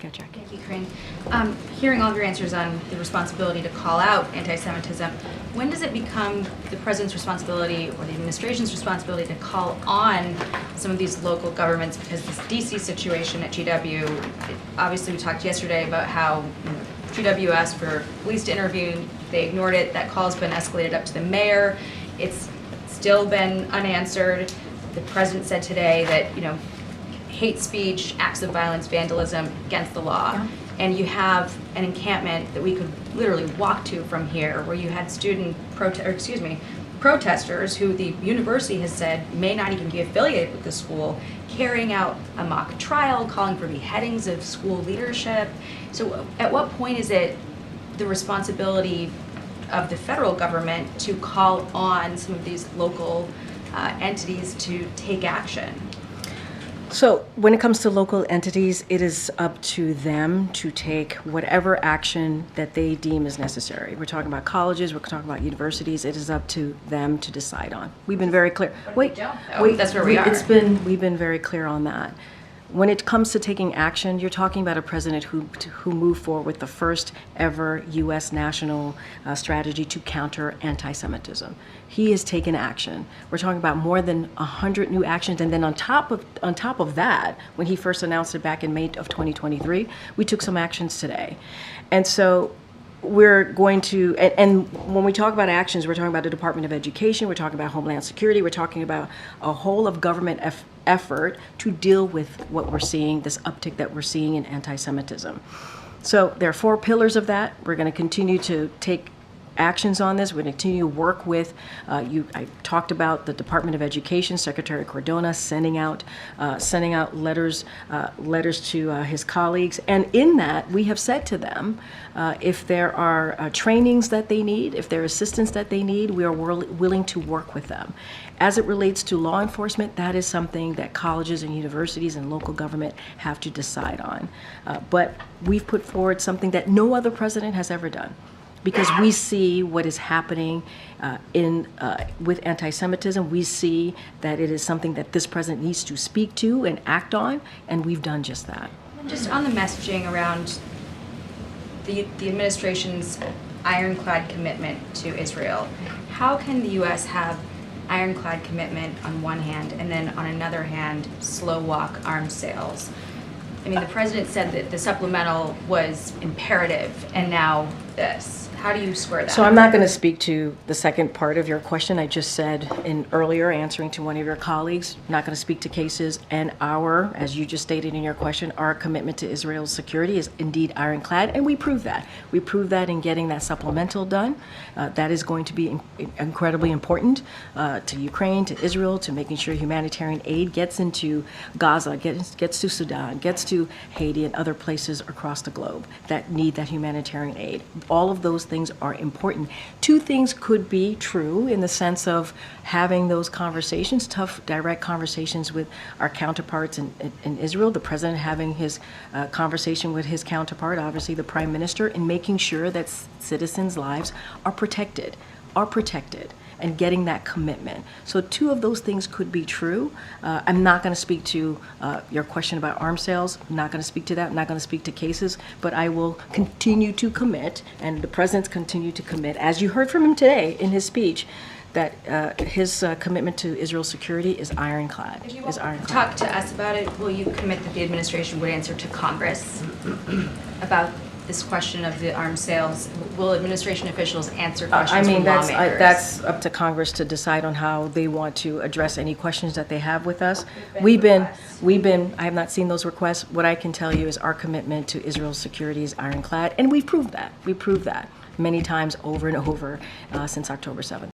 Yeah, Jacqui. Thank you, Corinne. Hearing all of your answers on the responsibility to call out anti-Semitism, when does it become the president's responsibility or the administration's responsibility to call on some of these local governments? Because this DC situation at GW, obviously we talked yesterday about how GW asked for police to intervene, they ignored it, that call's been escalated up to the mayor, it's still been unanswered. The president said today that, hate speech, acts of violence, vandalism against the law. Yeah. And you have an encampment that we could literally walk to from here where you had protesters who the university has said may not even be affiliated with the school, carrying out a mock trial, calling for beheadings of school leadership. So at what point is it the responsibility of the federal government to call on some of these local entities to take action? So when it comes to local entities, it is up to them to take whatever action that they deem is necessary. We're talking about colleges, we're talking about universities. It is up to them to decide on. We've been very clear. Wait, that's where we are. We've been very clear on that. When it comes to taking action, you're talking about a president who moved forward with the first ever U.S. national strategy to counter anti-Semitism. He has taken action. We're talking about more than 100 new actions, and then on top of that, when he first announced it back in May of 2023, we took some actions today, and so. We're going to, and when we talk about actions, we're talking about the Department of Education, we're talking about Homeland Security, we're talking about a whole of government effort to deal with what we're seeing, this uptick that we're seeing in anti-Semitism. So there are 4 pillars of that. We're going to continue to take actions on this. We're going to continue to work with I talked about the Department of Education, Secretary Cardona sending out letters to his colleagues, and in that we have said to them if there are trainings that they need, if there are assistance that they need, we are willing to work with them. As it relates to law enforcement, that is something that colleges and universities and local government have to decide on. But we've put forward something that no other president has ever done, because we see what is happening with anti-Semitism. We see that it is something that this president needs to speak to and act on, and we've done just that. Just on the messaging around the administration's ironclad commitment to Israel, how can the U.S. have ironclad commitment on one hand and then on another hand slow walk arms sales? I mean, the president said that the supplemental was imperative, and now this. How do you square that? So I'm not going to speak to the second part of your question. I just said in earlier answering to one of your colleagues, not going to speak to cases, and as you just stated in your question, our commitment to Israel's security is indeed ironclad, and we prove that. We prove that in getting that supplemental done. That is going to be incredibly important to Ukraine, to Israel, to making sure humanitarian aid gets into Gaza, gets to Sudan, gets to Haiti and other places across the globe that need that humanitarian aid. All of those things are important. 2 things could be true in the sense of having those conversations, tough, direct conversations with our counterparts in Israel, the president having his conversation with his counterpart, obviously the prime minister, and making sure that citizens' lives are protected, and getting that commitment. So 2 of those things could be true. I'm not going to speak to your question about arms sales. I'm not going to speak to that. I'm not going to speak to cases, but I will continue to commit, and the president's continue to commit, as you heard from him today in his speech, that his commitment to Israel's security is ironclad. If you talk to us about it, will you commit that the administration would answer to Congress about this question of the arms sales? Will administration officials answer questions from lawmakers? That's up to Congress to decide on how they want to address any questions that they have with us. I have not seen those requests. What I can tell you is our commitment to Israel's security is ironclad, and we've proved that. We proved that many times over and over since October 7th.